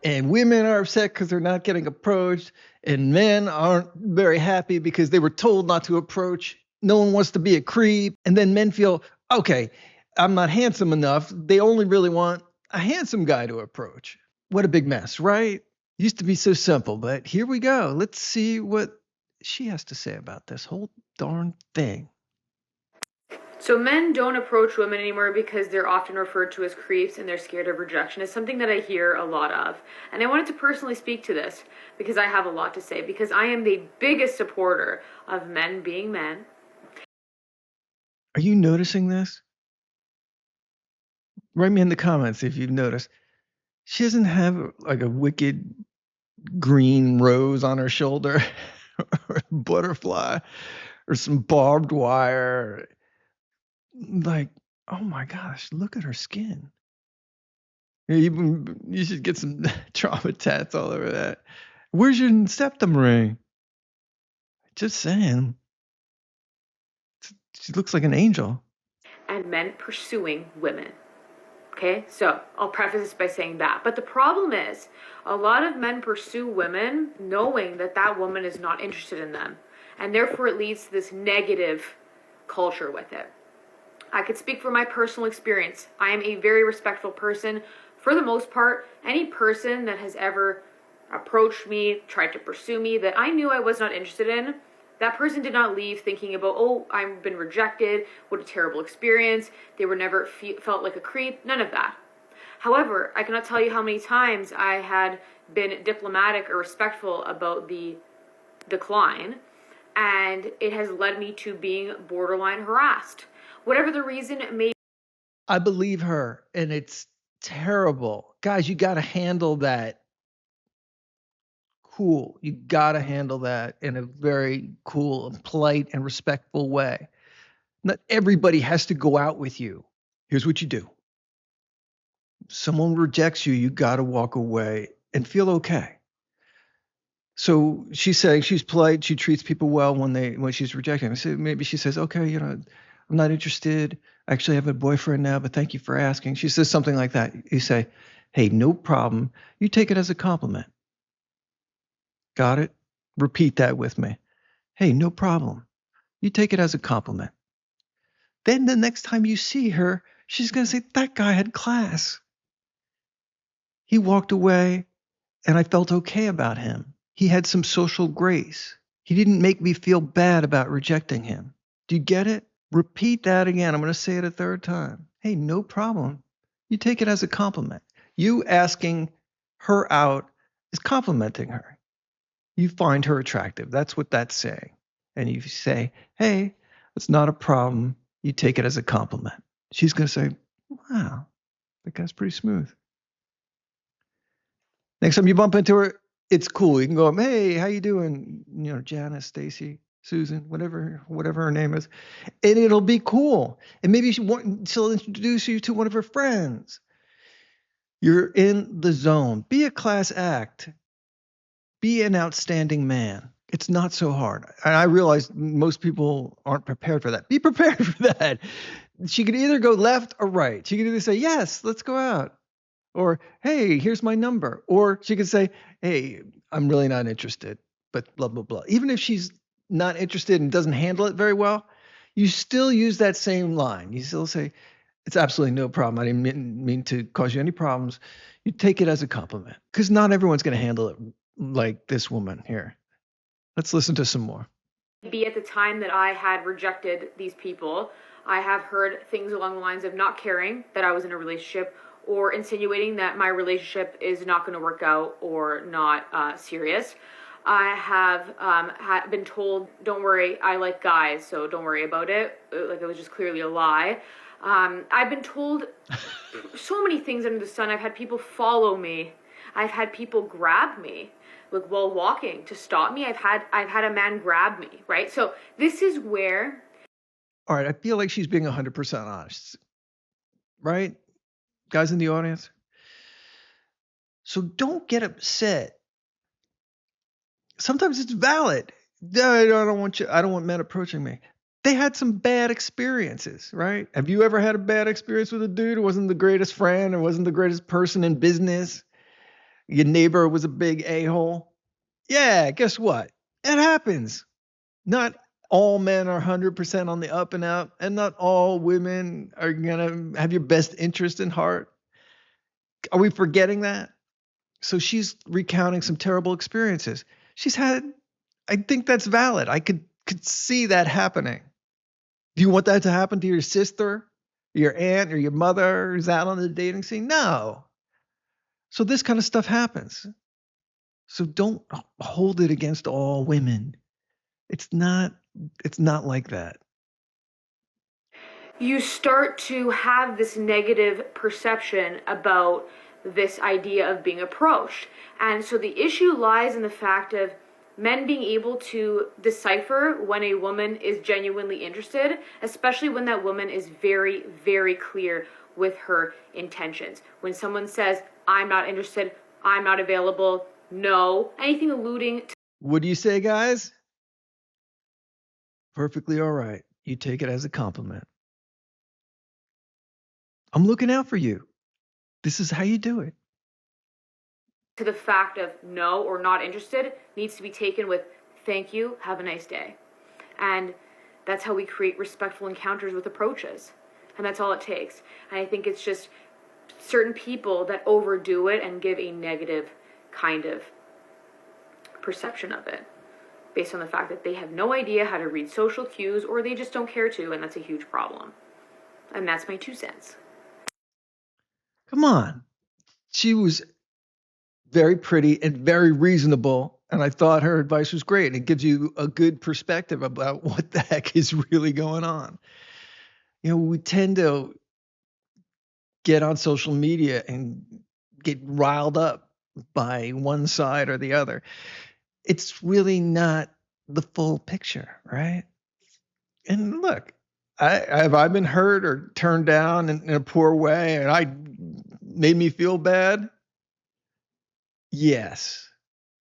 And women are upset because they're not getting approached. And men aren't very happy because they were told not to approach. No one wants to be a creep. And then men feel, okay, I'm not handsome enough. They only really want a handsome guy to approach. What a big mess, right? Used to be so simple, but here we go. Let's see what she has to say about this whole darn thing. So men don't approach women anymore because they're often referred to as creeps and they're scared of rejection. It's something that I hear a lot of. And I wanted to personally speak to this because I have a lot to say, because I am the biggest supporter of men being men. Are you noticing this? Write me in the comments if you've noticed. She doesn't have like a wicked green rose on her shoulder or a butterfly or some barbed wire. Like, oh my gosh, look at her skin. You should get some trauma tats all over that. Where's your septum ring? Just saying. She looks like an angel. And men pursuing women. Okay, so I'll preface this by saying that. But the problem is, a lot of men pursue women knowing that that woman is not interested in them. And therefore it leads to this negative culture with it. I could speak from my personal experience. I am a very respectful person. For the most part, any person that has ever approached me, tried to pursue me, that I knew I was not interested in, that person did not leave thinking about, oh, I've been rejected, what a terrible experience, they were never felt like a creep, none of that. However, I cannot tell you how many times I had been diplomatic or respectful about the decline, and it has led me to being borderline harassed. Whatever the reason it may be. I believe her, and it's terrible. Guys, you got to handle that cool. You got to handle that in a very cool and polite and respectful way. Not everybody has to go out with you. Here's what you do. Someone rejects you, you got to walk away and feel okay. So she's saying she's polite, she treats people well when she's rejecting. So maybe she says, okay, I'm not interested. I actually have a boyfriend now, but thank you for asking. She says something like that. You say, hey, no problem. You take it as a compliment. Got it? Repeat that with me. Hey, no problem. You take it as a compliment. Then the next time you see her, she's going to say, that guy had class. He walked away and I felt okay about him. He had some social grace. He didn't make me feel bad about rejecting him. Do you get it? Repeat that again. I'm going to say it a third time. Hey, no problem. You take it as a compliment. You asking her out is complimenting her. You find her attractive. That's what that's saying. And you say, hey, it's not a problem. You take it as a compliment. She's going to say, wow, that guy's pretty smooth. Next time you bump into her, it's cool. You can go, hey, how you doing? Janice, Stacy, Susan, whatever her name is. And it'll be cool. And maybe she'll introduce you to one of her friends. You're in the zone. Be a class act. Be an outstanding man. It's not so hard. And I realize most people aren't prepared for that. Be prepared for that. She could either go left or right. She could either say, yes, let's go out. Or, hey, here's my number. Or she could say, hey, I'm really not interested, but blah, blah, blah. Even if she's not interested and doesn't handle it very well, you still use that same line. You still say, it's absolutely no problem. I didn't mean to cause you any problems. You take it as a compliment because not everyone's going to handle it like this woman here. Let's listen to some more. Be at the time that I had rejected these people, I have heard things along the lines of not caring that I was in a relationship, or insinuating that my relationship is not going to work out or not serious. I have been told, don't worry, I like guys, so don't worry about it. Like, it was just clearly a lie. I've been told so many things under the sun. I've had people follow me. I've had people grab me, like, while walking to stop me. I've had a man grab me, right? So this is where... All right, I feel like she's being 100% honest, right? Guys in the audience. So don't get upset. Sometimes it's valid. I don't want men approaching me. They had some bad experiences, right? Have you ever had a bad experience with a dude who wasn't the greatest friend or wasn't the greatest person in business? Your neighbor was a big a-hole. Yeah, guess what? It happens. Not all men are 100% on the up and out, and not all women are going to have your best interest in heart. Are we forgetting that? So she's recounting some terrible experiences she's had. I think that's valid. I could see that happening. Do you want that to happen to your sister, your aunt, or your mother who's out on the dating scene? No. So this kind of stuff happens. So don't hold it against all women. It's not like that. You start to have this negative perception about this idea of being approached. And so the issue lies in the fact of men being able to decipher when a woman is genuinely interested, especially when that woman is very, very clear with her intentions. When someone says, I'm not interested, I'm not available, no, anything alluding to... What do you say, guys? Perfectly all right. You take it as a compliment. I'm looking out for you. This is how you do it. To the fact of no or not interested needs to be taken with thank you, have a nice day. And that's how we create respectful encounters with approaches. And that's all it takes. And I think it's just certain people that overdo it and give a negative kind of perception of it based on the fact that they have no idea how to read social cues, or they just don't care to, and that's a huge problem. And that's my 2 cents. Come on. She was very pretty and very reasonable, and I thought her advice was great. It gives you a good perspective about what the heck is really going on. You know, we tend to get on social media and get riled up by one side or the other. It's really not the full picture, right? And look, have I been hurt or turned down in a poor way and I made me feel bad? Yes.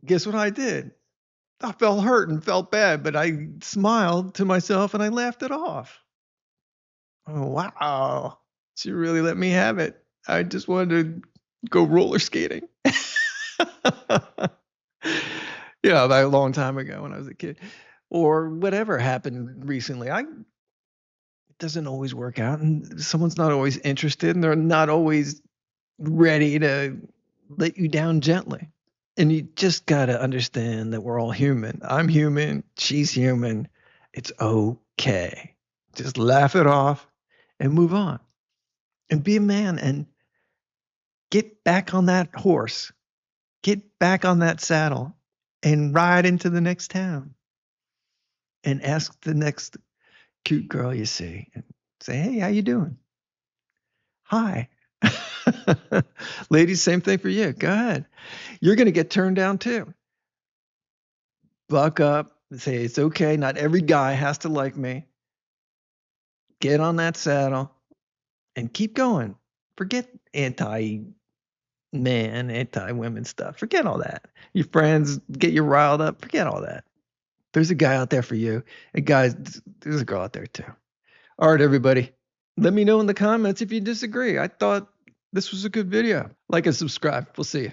Guess what I did? I felt hurt and felt bad, but I smiled to myself and I laughed it off. Oh, wow. She really let me have it. I just wanted to go roller skating. Yeah, that a long time ago when I was a kid. Or whatever happened recently. It doesn't always work out, and someone's not always interested, and they're not always ready to let you down gently. And you just got to understand that we're all human. I'm human. She's human. It's okay. Just laugh it off and move on. And be a man and get back on that horse. Get back on that saddle and ride into the next town. And ask the next cute girl you see and say, hey, how you doing? Hi. Ladies, same thing for you. Go ahead. You're going to get turned down too. Buck up and say, it's okay. Not every guy has to like me. Get on that saddle and keep going. Forget anti-man, anti-women stuff. Forget all that. Your friends get you riled up. Forget all that. There's a guy out there for you. And guys, there's a girl out there too. All right, everybody. Let me know in the comments if you disagree. I thought this was a good video. Like and subscribe. We'll see you.